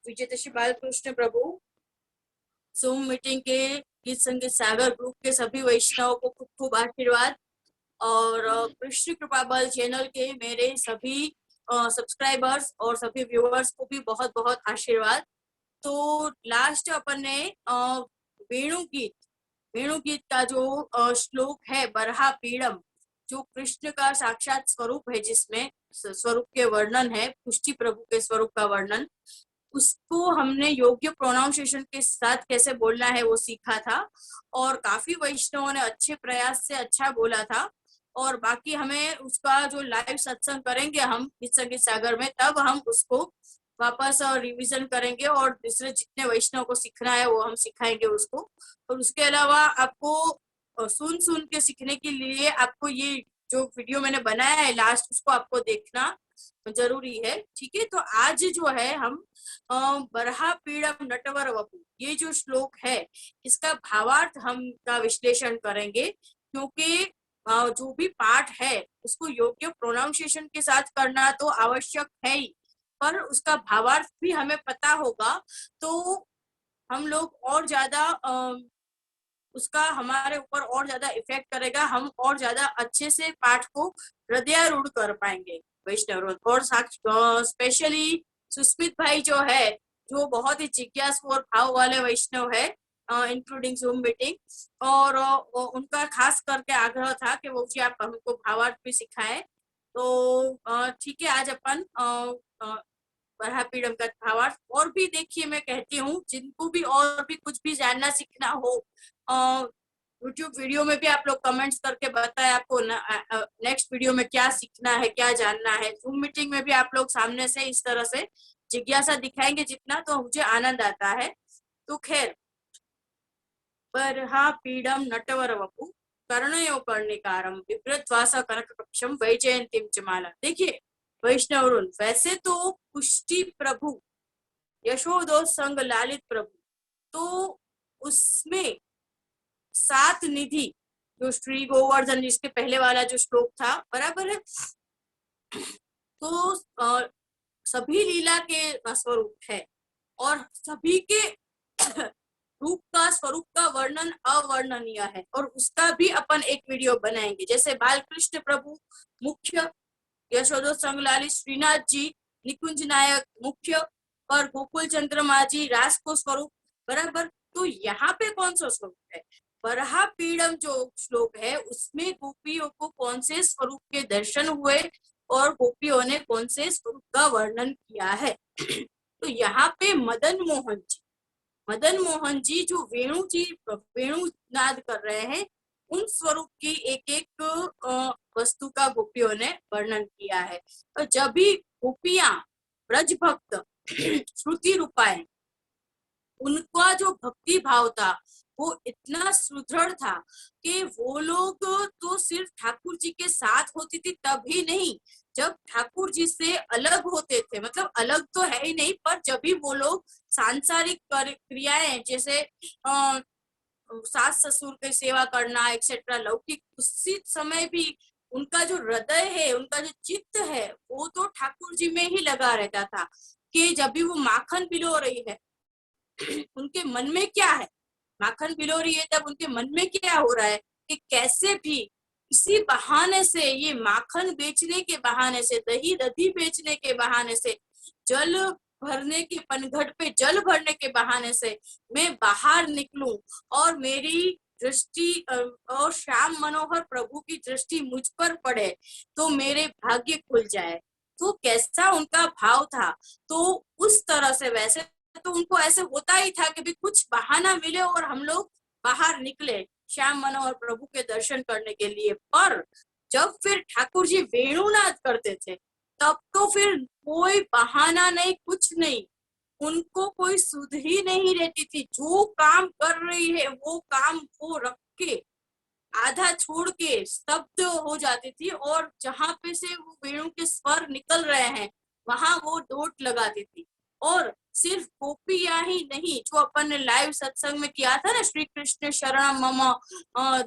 विजेता श्री बालकृष्ण प्रभु, zoom meeting के गीत संगीत सागर ग्रुप के सभी वैष्णवों को खूब खूब आशीर्वाद और कृष्ण कृपा बल चैनल के मेरे सभी सब्सक्राइबर्स और सभी व्यूअर्स को भी बहुत बहुत आशीर्वाद। तो लास्ट अपन ने वेणु गीत का जो श्लोक है बरहा पीड़म, जो कृष्ण का साक्षात स्वरूप है, जिसमें स्वरूप के वर्णन है, पुष्टि प्रभु के स्वरूप का वर्णन, उसको हमने योग्य प्रोनाउंसिएशन के साथ कैसे बोलना है वो सीखा था और काफी वैष्णवों ने अच्छे प्रयास से अच्छा बोला था। और बाकी हमें उसका जो लाइव सत्संग करेंगे हम गीत संगीत सागर में, तब हम उसको वापस रिवीजन करेंगे और दूसरे जितने वैष्णव को सीखना है वो हम सिखाएंगे उसको। और उसके अलावा आपको सुन सुन के सीखने के लिए आपको ये जो वीडियो मैंने बनाया है लास्ट, उसको आपको देखना जरूरी है। ठीक है, तो आज जो है हम बरहा पीड़म नटवर वपु, ये जो श्लोक है इसका भावार्थ हम का विश्लेषण करेंगे, क्योंकि जो भी पाठ है उसको योग्य प्रोनाउंसिएशन के साथ करना तो आवश्यक है ही, पर उसका भावार्थ भी हमें पता होगा तो हम लोग और ज्यादा उसका हमारे ऊपर और ज्यादा इफेक्ट करेगा, हम और ज्यादा अच्छे से पाठ को हृदयारूढ़ कर पाएंगे वैष्णव। और स्पेशली सुस्मित भाई जो है, जो बहुत ही जिज्ञासु और भाव वाले वैष्णव है, इंक्लूडिंग जूम मीटिंग, और उनका खास करके आग्रह था कि वो जी आप हमको भावार्थ भी सिखाएं। तो ठीक है, आज अपन बरहा पीड़म का भावार्थ और भी देखिए, मैं कहती हूँ जिनको भी और भी कुछ भी जानना सीखना हो, यूट्यूब वीडियो में भी आप लोग कमेंट्स करके बताएं आपको नेक्स्ट वीडियो में क्या सीखना है, क्या जानना है। जूम मीटिंग में भी आप लोग सामने से इस तरह से जिज्ञासा दिखाएंगे जितना, तो मुझे आनंद आता है। तो खैर, बरहा पीड़म नटवर वपु कर्णयो कर्णिकारम बिभ्रद्वासा कनक कक्षम वैजयंतीम च माला। देखिए वैष्णवरुण, वैसे तो पुष्टि प्रभु, यशोदो संग लालित प्रभु, तो उसमें सात निधि जो श्री गोवर्धन, जिसके पहले वाला जो श्लोक था, बराबर है, तो सभी लीला के स्वरूप है और सभी के रूप का स्वरूप का वर्णन अवर्णनीय है, और उसका भी अपन एक वीडियो बनाएंगे। जैसे बालकृष्ण प्रभु मुख्य, यशोदा संग लालित श्रीनाथ जी निकुंज नायक मुख्य, और गोकुल चंद्रमा जी रास को स्वरूप, बराबर। तो यहाँ पे कौन सा स्वरूप है? बरहा पीड़म जो श्लोक है उसमें गोपियों को कौन से स्वरूप के दर्शन हुए और गोपियों ने कौन से स्वरूप का वर्णन किया है। तो यहाँ पे मदन मोहन जी जो वेणु नाद कर रहे हैं, उन स्वरूप की एक एक वस्तु का गोपियों ने वर्णन किया है। तो जब भी गोपियां ब्रज भक्त श्रुति रूपाएं, उनका जो भक्ति भाव था वो इतना सुदृढ़ था कि वो लोग तो सिर्फ ठाकुर जी के साथ होती थी तभी नहीं, जब ठाकुर जी से अलग होते थे, मतलब अलग तो है ही नहीं, पर जब भी वो लोग सांसारिक क्रियाएं जैसे सास ससुर की सेवा करना एक्सेट्रा लौकिक, उसी समय भी उनका जो हृदय है, उनका जो चित्त है, वो तो ठाकुर जी में ही लगा रहता था। कि जब भी वो माखन पिलो रही है उनके मन में क्या है, माखन पिलो रही है तब उनके मन में क्या हो रहा है कि कैसे भी इसी बहाने से, ये माखन बेचने के बहाने से, दही दधी बेचने के बहाने से, जल भरने के पनघट पे जल भरने के बहाने से मैं बाहर निकलूं और मेरी दृष्टि और श्याम मनोहर प्रभु की दृष्टि मुझ पर पड़े तो मेरे भाग्य खुल जाए। तो कैसा उनका भाव था। तो उस तरह से वैसे तो उनको ऐसे होता ही था कि भी कुछ बहाना मिले और हम लोग बाहर निकले श्याम मनोहर प्रभु के दर्शन करने के लिए। पर जब फिर ठाकुर जी वेणुनाद करते थे तब तो फिर कोई बहाना नहीं, कुछ नहीं, उनको कोई सुध ही नहीं रहती थी। जो काम कर रही है वो काम वो रख के आधा छोड़ के स्तब्ध हो जाती थी, और जहां पे से वो वेणु के स्वर निकल रहे हैं वहां वो डोट लगाती थी। और सिर्फ गोपियां ही नहीं, जो अपन ने लाइव सत्संग में किया था ना, श्री कृष्ण शरण मम,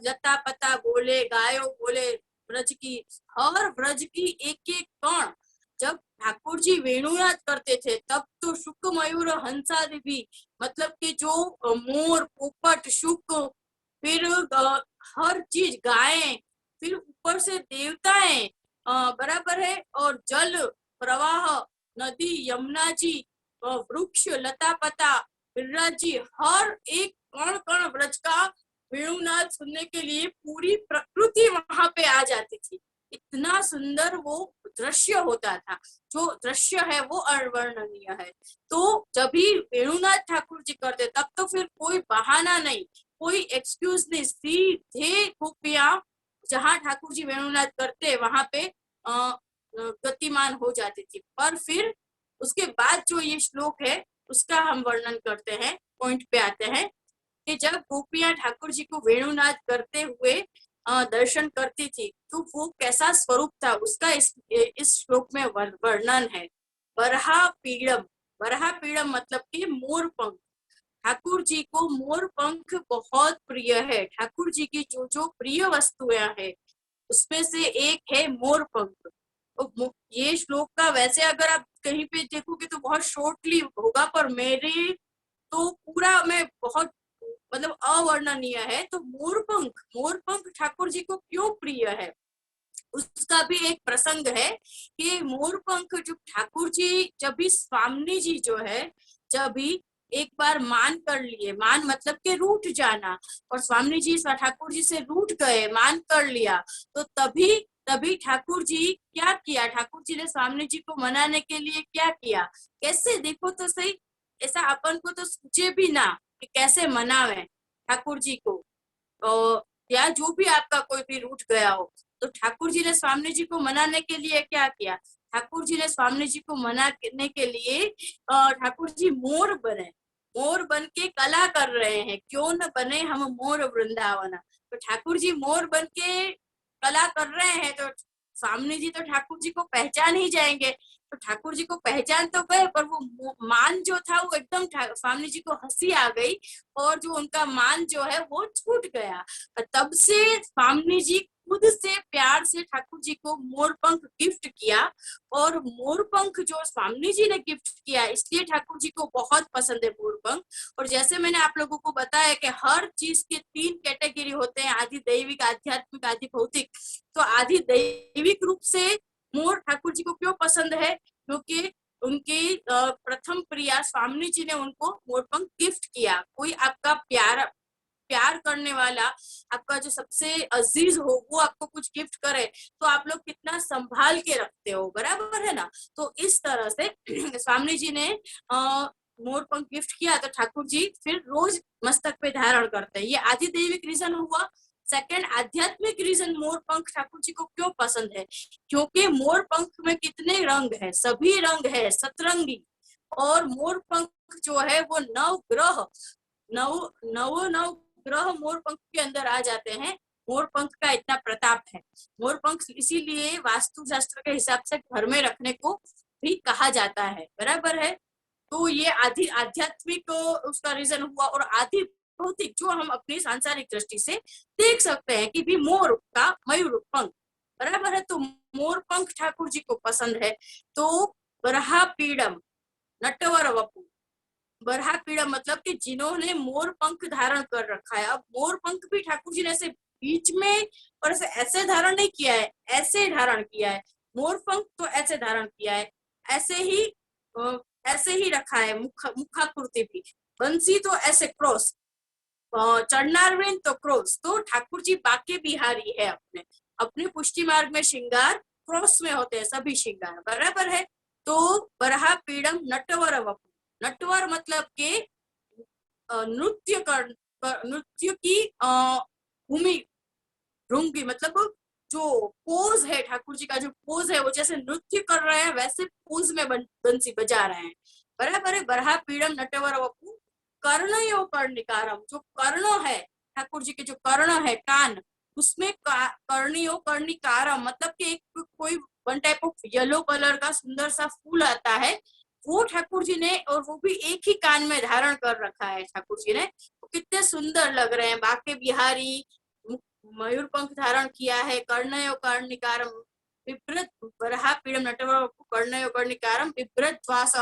लता पता बोले गायो बोले ब्रज की, हर ब्रज की एक एक कण जब ठाकुर जी वेणुनाद करते थे तब तो शुक मयूर हंसादि भी, मतलब कि जो मोर, पोपट, शुक, फिर हर चीज, गायें, फिर ऊपर से देवताएं, बराबर है, और जल प्रवाह, नदी, यमुना जी, वृक्ष, लता पता, विराज जी, हर एक कण कण व्रज का वेणुनाद सुनने के लिए पूरी प्रकृति वहां पे आ जाती थी। इतना सुंदर वो दृश्य होता था, जो दृश्य है वो अवर्णनीय है। तो जब भी वेणुनाथ ठाकुर जी करते तब तो फिर कोई बहाना नहीं, कोई एक्सक्यूज नहीं, सीधे गोपियां जहाँ ठाकुर जी वेणुनाथ करते वहां पे गतिमान हो जाती थी। पर फिर उसके बाद जो ये श्लोक है उसका हम वर्णन करते हैं, पॉइंट पे आते हैं कि जब गोपियां ठाकुर जी को वेणुनाद करते हुए दर्शन करती थी तो वो कैसा स्वरूप था उसका इस श्लोक में वर्णन है। बरहा पीड़म, बरहा पीड़म मतलब कि मोर पंख। ठाकुर जी को मोर पंख बहुत प्रिय है। ठाकुर जी की जो जो प्रिय वस्तुएं हैं उसमें से एक है मोर पंख। तो ये श्लोक का वैसे अगर आप कहीं पे देखोगे तो बहुत शॉर्टली होगा, पर मेरे तो पूरा में बहुत मतलब अवर्णनीय है। तो मोरपंख, मोरपंख ठाकुर जी को क्यों प्रिय है उसका भी एक प्रसंग है कि मोरपंख जो ठाकुर जी जब भी स्वामी जी जो है जब भी एक बार मान कर लिए, मान मतलब के रूठ जाना, और स्वामी जी ठाकुर जी से रूठ गए, मान कर लिया, तो तभी तभी ठाकुर जी क्या किया, ठाकुर जी ने स्वामी जी को मनाने के लिए क्या किया, कैसे देखो तो सही, ऐसा अपन को तो सोचे भी ना कि कैसे मनावे ठाकुर जी को, या जो भी आपका कोई भी रूठ गया हो। तो ठाकुर जी ने स्वामी जी को मनाने के लिए क्या किया, ठाकुर जी ने स्वामी जी को मनाने के लिए ठाकुर जी मोर बने, मोर बन के कला कर रहे हैं, क्यों न बने हम मोर वृंदावन। तो ठाकुर जी मोर बन के कला कर रहे हैं तो स्वामी जी तो ठाकुर जी को पहचान ही जाएंगे। तो ठाकुर जी को पहचान तो गए, पर वो मान जो था वो एकदम स्वामी जी को हंसी आ गई और जो उनका मान जो है वो छूट गया। तब से स्वामी जी खुद से प्यार से ठाकुर जी को मोरपंख गिफ्ट किया, और मोरपंख जो स्वामी जी ने गिफ्ट किया इसलिए ठाकुर जी को बहुत पसंद है मोरपंख। और जैसे मैंने आप लोगों को बताया कि हर चीज के 3 कैटेगरी होते हैं, आदि दैविक, आध्यात्मिक, आदि भौतिक। तो आदि दैविक रूप से मोर ठाकुर जी को क्यों पसंद है, क्योंकि उनकी प्रथम प्रिया स्वामी जी ने उनको मोरपंख गिफ्ट किया। कोई आपका प्यार करने वाला, आपका जो सबसे अजीज हो वो आपको कुछ गिफ्ट करे तो आप लोग कितना संभाल के रखते हो, बराबर है ना। तो इस तरह से स्वामी जी ने मोरपंख गिफ्ट किया तो ठाकुर जी फिर रोज मस्तक पे धारण करते हैं। ये आदि दैविक रीजन हुआ। सेकंड, आध्यात्मिक रीजन मोरपंख ठाकुर जी को क्यों पसंद है, क्योंकि मोरपंख में कितने रंग है, सभी रंग है सतरंगी। और मोरपंख जो है वो नव ग्रह, नव नव नव ग्रह मोरपंख के अंदर आ जाते हैं। मोरपंख का इतना प्रताप है। मोरपंख इसीलिए वास्तु शास्त्र के हिसाब से घर में रखने को भी कहा जाता है, बराबर है। तो ये आदि आध्यात्मिक उसका रीजन हुआ। और आदि भौतिक जो हम अपनी सांसारिक दृष्टि से देख सकते हैं कि भी मोर का मयूर पंख, बराबर है। तो मोर पंख ठाकुर जी को पसंद है। तो बरहा पीड़म नटवर वपु, बरहा पीड़ा मतलब कि जिन्होंने मोर पंख धारण कर रखा है। अब मोर पंख भी ठाकुर जी ने ऐसे बीच में और ऐसे धारण नहीं किया है, ऐसे धारण किया है। मोर पंख तो ऐसे धारण किया है, ऐसे ही रखा है। मुखाकृति भी, बंसी तो ऐसे क्रॉस, चरणारविंद तो क्रॉस। तो ठाकुर जी बाके बिहारी है, अपने अपने पुष्टि मार्ग में श्रृंगार क्रॉस में होते हैं सभी श्रृंगार, बराबर है। तो बरहा पीड़म नटवर वपु, नटवर मतलब के नृत्य की भूमि, भृंगी मतलब जो पोज है ठाकुर जी का, जो पोज है वो जैसे नृत्य कर रहे हैं वैसे पोज में बंसी बजा रहे हैं, बराबर है। बरहा पीड़म नटवर वपु कर्णयो कर्णिकारम, जो कर्ण है ठाकुर जी के, जो कर्ण है कान, उसमें कर्णियो कर्णिकारम मतलब कि एक कोई one type of yellow colour का सुंदर सा फूल आता है, वो ठाकुर जी ने, और वो भी एक ही कान में धारण कर रखा है ठाकुर जी ने। तो कितने सुंदर लग रहे हैं। बाके बिहारी, मयूर पंख धारण किया है, कर्णयो कर्णिकारम बिभ्रत, बरहा पीड़म नटवर कर्णयो कर्णिकारम बिभ्रत श्वास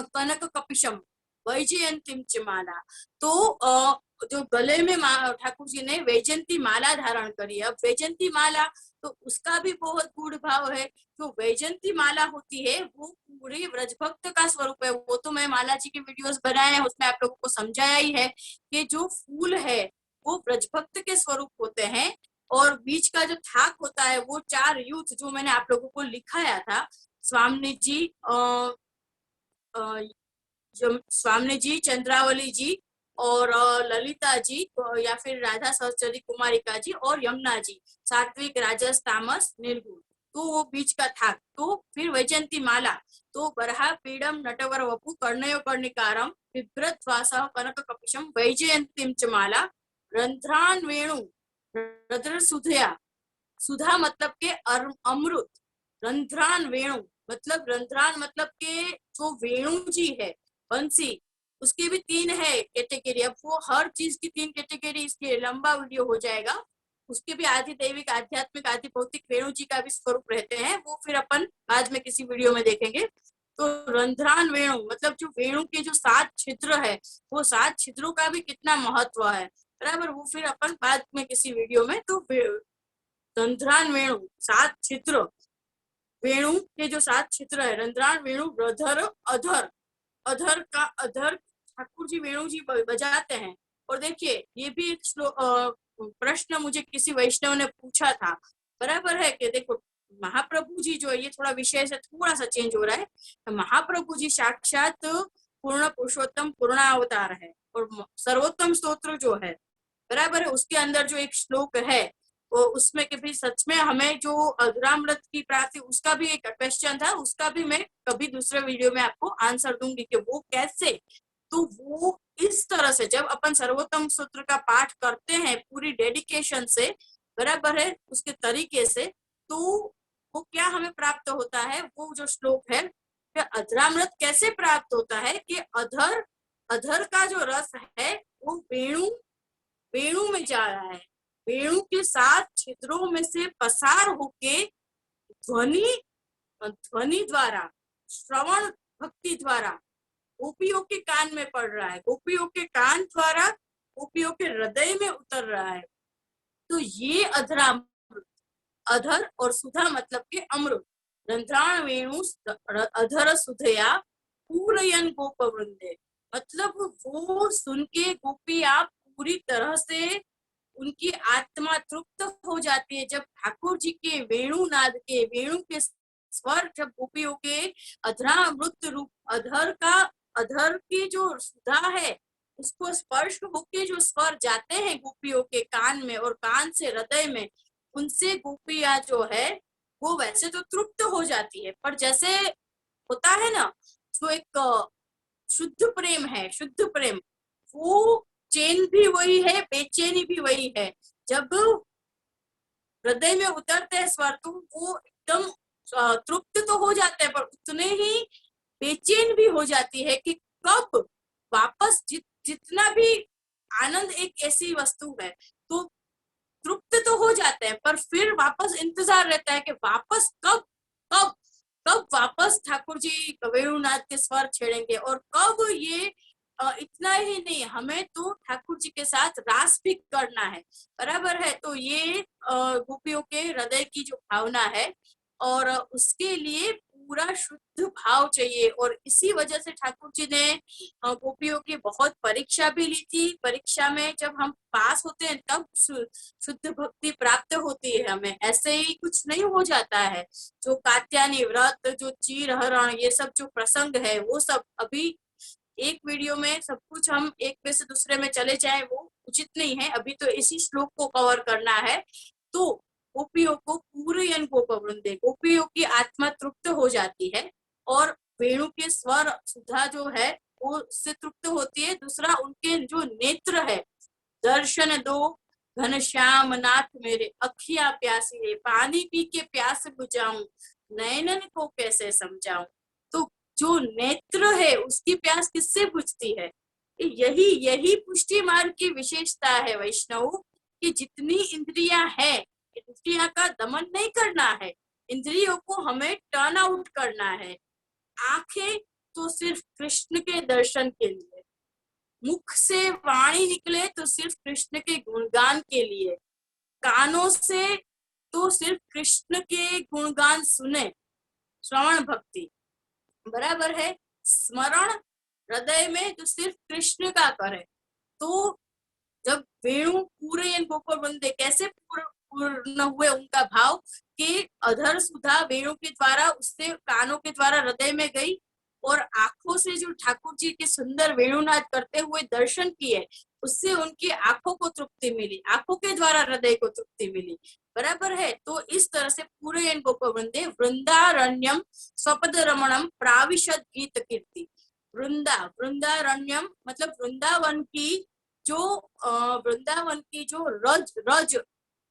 कनक कपिशम वैजयंतीम च माला। तो जो गले में ठाकुर जी ने वैजयंती माला धारण करी। अब वैजयंती माला तो उसका भी बहुत गूढ़ भाव है। जो वैजयंती माला होती है वो पूरे व्रजभक्त का स्वरूप है। वो तो मैं माला जी के वीडियोस बनाए हैं, उसमें आप लोगों को समझाया ही है कि जो फूल है वो व्रजभक्त के स्वरूप होते हैं। और बीच का जो थाक होता है वो 4 यूथ जो मैंने आप लोगों को लिखाया था, स्वामी जी, स्वामी जी, चंद्रावली जी और ललिता जी, या फिर राधा सहचरी कुमारिका जी और यमुना जी, सात्विक राजस तामस निर्गुण, तो वो बीच का था। तो फिर वैजयंती माला तो बरहा पीडम नटवर वपु कर्णयो कर्णिकारम बिभ्रत वासः कनक कपिशम वैजयंतीम च माला रंध्रान वेणु रद्र सुधया। सुधा मतलब के अमृत, रंध्रान वेणु मतलब रंध्रान मतलब के जो वेणु जी है बंसी, उसकी भी 3 है कैटेगरी। अब वो हर चीज की 3 कैटेगरी, इसके लंबा वीडियो हो जाएगा। उसके भी आदि दैविक आध्यात्मिक आदि भौतिक वेणु जी का भी स्वरूप रहते हैं, वो फिर अपन बाद में किसी वीडियो में देखेंगे। तो रंध्रान वेणु मतलब जो वेणु के जो 7 छिद्र है, वो 7 छिद्रों का भी कितना महत्व है, बराबर, वो फिर अपन बाद में किसी वीडियो में। तो रंध्रान वेणु 7 छिद्र, वेणु के जो 7 छिद्र है, रंध्रान वेणु रधर अधर, अधर का अधर ठाकुर जी वेणु जी बजाते हैं। और देखिए ये भी एक प्रश्न मुझे किसी वैष्णव ने पूछा था, बराबर है कि देखो महाप्रभु जी जो है, ये थोड़ा विषय से थोड़ा सा चेंज हो रहा है, तो महाप्रभु जी साक्षात पूर्ण पुरुषोत्तम पूर्ण अवतार है। और सर्वोत्तम स्तोत्र जो है, बराबर है, उसके अंदर जो एक श्लोक है वो उसमें कि भाई सच में हमें जो अधूरामृत की प्राप्ति, उसका भी एक क्वेश्चन था, उसका भी मैं कभी दूसरे वीडियो में आपको आंसर दूंगी कि वो कैसे। तो वो इस तरह से जब अपन सर्वोत्तम सूत्र का पाठ करते हैं पूरी डेडिकेशन से, बराबर है, उसके तरीके से, तो वो क्या हमें प्राप्त होता है, वो जो श्लोक है कि अधरामृत कैसे प्राप्त होता है कि अधर, अधर का जो रस है वो वेणु, वेणु में जा रहा है, वेणु के 7 छिद्रों में से पसार होके ध्वनि, ध्वनि द्वारा, श्रवण भक्ति द्वारा गोपियों के कान में पड़ रहा है, गोपियों के कान द्वारा गोपियों के हृदय में उतर रहा है। तो ये अधरामृत, अधर और सुधा मतलब के अमृत, रंध्राण वेणु अधर सुधया पूरयन गोप वृंदे, मतलब वो सुन के गोपी आप पूरी तरह से उनकी आत्मा तृप्त हो जाती है। जब ठाकुर जी के वेणु नाद के, वेणु के स्वर जब गोपियों के अधरामृत रूप अधर का, अधर की जो सुधा है उसको स्पर्श होके जो स्वर जाते हैं गोपियों के कान में और कान से हृदय में, उनसे गोपियां जो है वो वैसे तो तृप्त हो जाती है, पर जैसे होता है ना जो एक शुद्ध प्रेम है, शुद्ध प्रेम, वो चैन भी वही है, बेचैनी भी वही है। जब हृदय में उतरते हैं स्वर तो वो एकदम तृप्त तो हो जाते हैं, पर उतने ही बेचैन भी हो जाती है कि कब वापस जितना भी आनंद एक ऐसी वस्तु है तो तृप्त तो हो जाते हैं, पर फिर वापस इंतजार रहता है कि वापस कब कब कब वापस ठाकुर जी वेणुनाथ के स्वर छेड़ेंगे। और कब ये इतना ही नहीं, हमें तो ठाकुर जी के साथ रास भी करना है, बराबर है। तो ये गोपियों के हृदय की जो भावना है और उसके लिए पूरा शुद्ध भाव चाहिए। और इसी वजह से ठाकुर जी ने गोपियों की बहुत परीक्षा भी ली थी। परीक्षा में जब हम पास होते हैं तब शुद्ध भक्ति प्राप्त होती है हमें, ऐसे ही कुछ नहीं हो जाता है। जो कात्यायनी व्रत, जो चीर हरण, ये सब जो प्रसंग है वो सब अभी एक वीडियो में सब कुछ हम एक पे से दूसरे में चले जाए वो उचित नहीं है। अभी तो इसी श्लोक को कवर करना है। तो गोपियों को पूरयन गोप वृंदे, गोपियों की आत्मा तृप्त हो जाती है और वेणु के स्वर सुधा जो है वो उससे तृप्त होती है। दूसरा उनके जो नेत्र है, दर्शन दो घनश्याम नाथ मेरे, अखिया प्यासी है, पानी पी के प्यास बुझाऊं, नयनन को कैसे समझाऊं। तो जो नेत्र है उसकी प्यास किससे बुझती है? यही यही पुष्टि मार्ग की विशेषता है वैष्णव, कि जितनी इंद्रियां है, इंद्रिया का दमन नहीं करना है, इंद्रियों को हमें टर्न आउट करना है। आंखें तो सिर्फ कृष्ण के दर्शन के लिए, मुख से वाणी निकले तो सिर्फ कृष्ण के गुणगान के लिए, कानों से तो सिर्फ कृष्ण के गुणगान सुने, श्रवण भक्ति, बराबर है। स्मरण हृदय में तो सिर्फ कृष्ण का करे। तो जब वेणु पूरे गोकुल वृंदे कैसे पूर्ण हुए उनका भाव कि अधर सुधा वेणु के द्वारा उससे कानों के द्वारा हृदय में गई, और आंखों से जो ठाकुर जी के सुंदर वेणुनाद करते हुए दर्शन किए, उससे उनकी आंखों को तृप्ति मिली, आंखों के द्वारा हृदय को तृप्ति मिली, बराबर है। तो इस तरह से पूरे गोकुल वृंदे वृंदारण्यम स्वपद रमणम प्राविशद गीत कीर्ति। वृंदारण्यम मतलब वृंदावन की जो वृंदावन की जो रज रज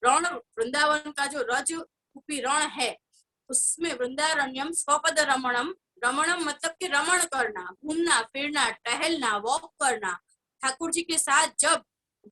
रण, वृंदावन का जो रज रूपी रण है, उसमें वृंदारण्यम स्वपद रमणम, रमणम मतलब कि रमण करना, घूमना फिरना, टहलना, वॉक करना ठाकुर जी के साथ। जब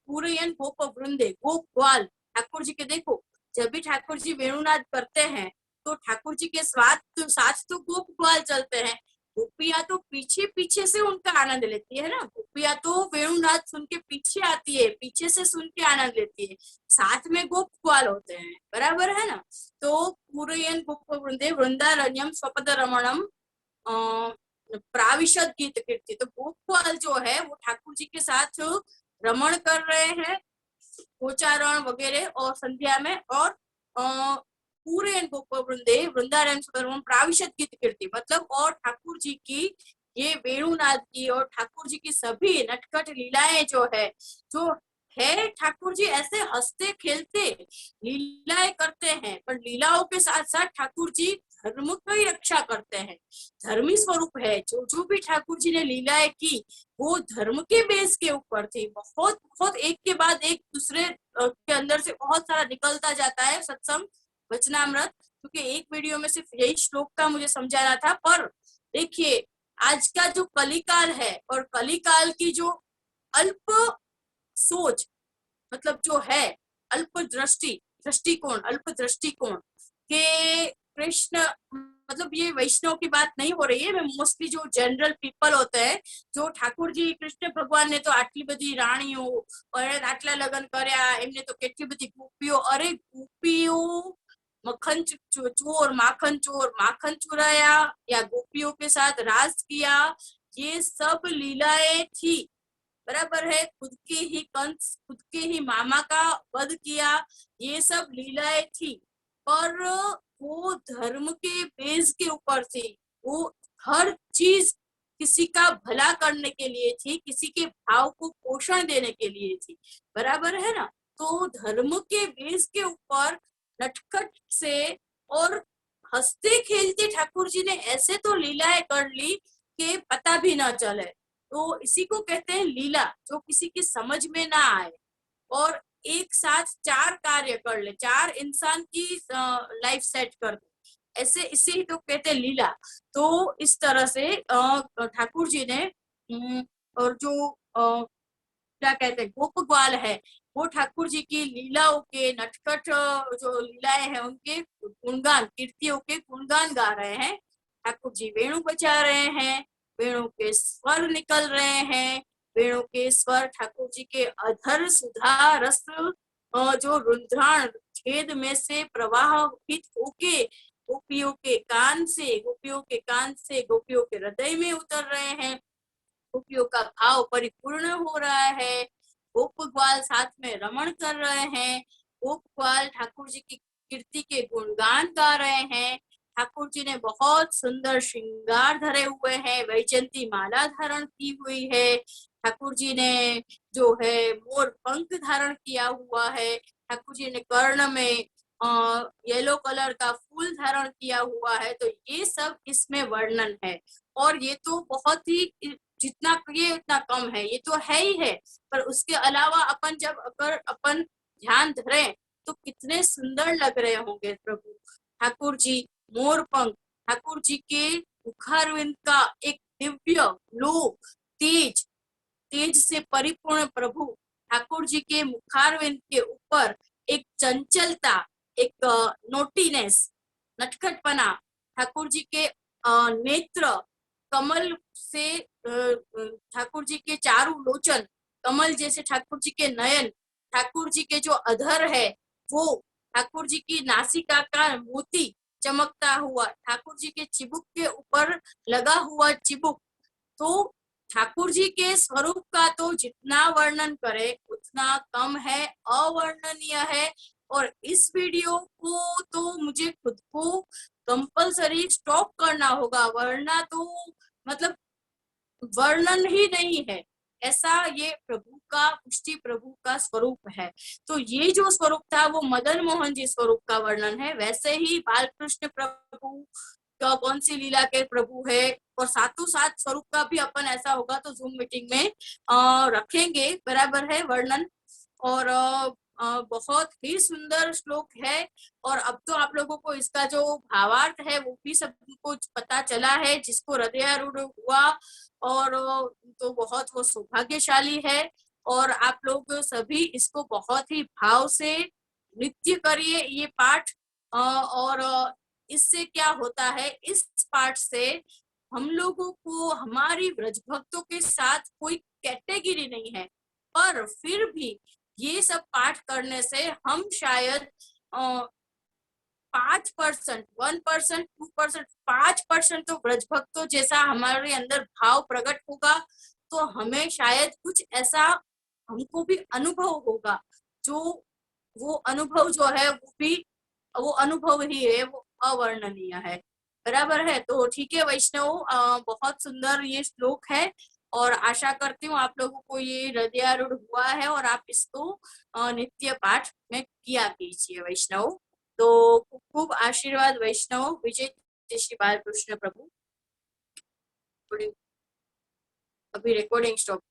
पूरे गोप वृंदे गोप ग्वाल ठाकुर जी के, देखो जब भी ठाकुर जी वेणुनाद करते हैं तो ठाकुर जी के साथ तो गोप ग्वाल चलते हैं, गोपियां तो पीछे पीछे से उनका आनंद लेती है ना, गोपियां तो वेणुनाद सुन के पीछे आती है, पीछे से सुन के आनंद लेती है, साथ में गोप ग्वाल होते हैं, बराबर है ना। तो पूरे गोप वृंदे वृंदारण्यम स्वपद रमणम प्राविशद गीत कीर्ति। तो गोपाल जो है वो ठाकुर जी के साथ रमण कर रहे हैं, गोचारण वगैरह और संध्या में, और पूरे गोप वृंदे वृंदारण्यम प्राविशद गीत कीर्ति मतलब, और ठाकुर जी की ये वेणुनाद की और ठाकुर जी की सभी नटखट लीलाएं जो है ठाकुर जी ऐसे हंसते खेलते लीलाएं करते हैं, पर लीलाओं के साथ साथ ठाकुर जी धर्म की रक्षा करते हैं, धर्मी स्वरूप है। जो जो भी ठाकुर जी ने लीलाएं की वो धर्म के बेस के ऊपर थी, बहुत बहुत एक के बाद एक दूसरे के अंदर से बहुत सारा निकलता जाता है सत्संग वचनामृत, क्योंकि एक वीडियो में सिर्फ यही श्लोक का मुझे समझाना था। पर देखिए आज का जो कलिकाल है और कलिकाल की जो अल्प सोच मतलब जो है अल्प दृष्टिकोण, अल्प दृष्टिकोण के कृष्ण, मतलब ये वैष्णव की बात नहीं हो रही है, मैं मोस्टली जो जनरल पीपल होते हैं, जो ठाकुर जी कृष्ण भगवान ने तो आटली बधी राणियों और आटला लग्न कर्या, एमने तो કેટલી બધી गोपीओ, अरे गोपीओ मक्खन चोर माखन चुराया या गोपियों के साथ राज किया, ये सब लीलाएं थी, बराबर है। खुद के ही कंस, खुद के ही मामा का वध किया, ये सब लीलाएं थी, पर वो धर्म के बेस के ऊपर थी, वो हर चीज किसी का भला करने के लिए थी, किसी के भाव को पोषण देने के लिए थी, बराबर है ना। तो धर्म के बेस के ऊपर नटखट से और हंसते खेलते ठाकुर जी ने ऐसे तो लीलाएं कर ली कि पता भी ना चले। तो इसी को कहते हैं लीला, जो किसी की समझ में ना आए और एक साथ चार कार्य कर ले, चार इंसान की लाइफ सेट कर दे, ऐसे इसे ही तो कहते हैं लीला। तो इस तरह से ठाकुर जी ने और जो क्या कहते हैं गोप ग्वाल है, वो ठाकुर जी की लीलाओं के नटखट जो लीलाएं हैं उनके गुणगान, कीर्तियों के गुणगान गा रहे हैं। ठाकुर जी वेणु बजा रहे हैं, वेणु के स्वर निकल रहे हैं, वेणु के स्वर ठाकुर जी के अधर सुधा रस जो रुद्राण छेद में से प्रवाहित होके गोपियों के कान से, गोपियों के कान से गोपियों के हृदय में उतर रहे हैं, गोपियों का भाव परिपूर्ण हो रहा है, गोप ग्वाल साथ में रमण कर रहे हैं, गोप ग्वाल ठाकुर जी की कीर्ति के गुणगान गा रहे हैं, ठाकुर जी ने बहुत सुंदर श्रृंगार धरे हुए हैं, वैजयंती माला धारण की हुई है, ठाकुर जी ने जो है मोर पंख धारण किया हुआ है, ठाकुर जी ने कर्ण में येलो कलर का फूल धारण किया हुआ है। तो ये सब इसमें वर्णन है, और ये तो बहुत ही जितना ये उतना कम है, ये तो है ही है, पर उसके अलावा अपन जब अगर अपन ध्यान धरें तो कितने सुंदर लग रहे होंगे प्रभु ठाकुर जी। मोर पंख, ठाकुर जी के मुखारविंद का एक दिव्य लोक तेज, तेज से परिपूर्ण प्रभु ठाकुर जी के मुखारविंद के ऊपर एक चंचलता, एक नोटीनेस, नटखटपना, ठाकुर जी के नेत्र कमल से ठाकुर जी के चारों लोचन, कमल जैसे ठाकुर जी के नयन, ठाकुर जी के जो अधर है वो, ठाकुर जी की नासिका का मोती चमकता हुआ, ठाकुर जी के चिबुक के ऊपर लगा हुआ चिबुक, तो ठाकुर जी के स्वरूप का तो जितना वर्णन करे उतना कम है, अवर्णनीय है। और इस वीडियो को तो मुझे खुद को कंपलसरी स्टॉप करना होगा, वरना तो मतलब वर्णन ही नहीं है ऐसा ये प्रभु का, पुष्टि प्रभु का स्वरूप है। तो ये जो स्वरूप था वो मदन मोहन जी स्वरूप का वर्णन है। वैसे ही बालकृष्ण प्रभु का कौन सी लीला के प्रभु है, और साथों साथ स्वरूप का भी अपन ऐसा होगा तो जूम मीटिंग में रखेंगे, बराबर है वर्णन। और बहुत ही सुंदर श्लोक है। और अब तो आप लोगों को इसका जो भावार्थ है वो भी सबको पता चला है, जिसको हृदयारूढ़ हुआ और तो बहुत वो सौभाग्यशाली है। और आप लोग सभी इसको बहुत ही भाव से नृत्य करिए ये पाठ। और इससे क्या होता है, इस पाठ से हम लोगों को हमारी ब्रज भक्तों के साथ कोई कैटेगरी नहीं है, पर फिर भी ये सब पाठ करने से हम शायद 5%, 1%, 2%, 5% तो ब्रज भक्तों जैसा हमारे अंदर भाव प्रकट होगा, तो हमें शायद कुछ ऐसा हमको भी अनुभव होगा, जो वो अनुभव जो है वो भी वो अनुभव ही है, वो अवर्णनीय है, बराबर है। तो ठीक है वैष्णव, बहुत सुंदर ये श्लोक है और आशा करती हूँ आप लोगों को ये हृदयारूढ़ हुआ है और आप इसको नित्य पाठ में किया कीजिए वैष्णव। तो खूब खूब आशीर्वाद वैष्णव। विजय श्री बालकृष्ण प्रभु। अभी रिकॉर्डिंग स्टॉप।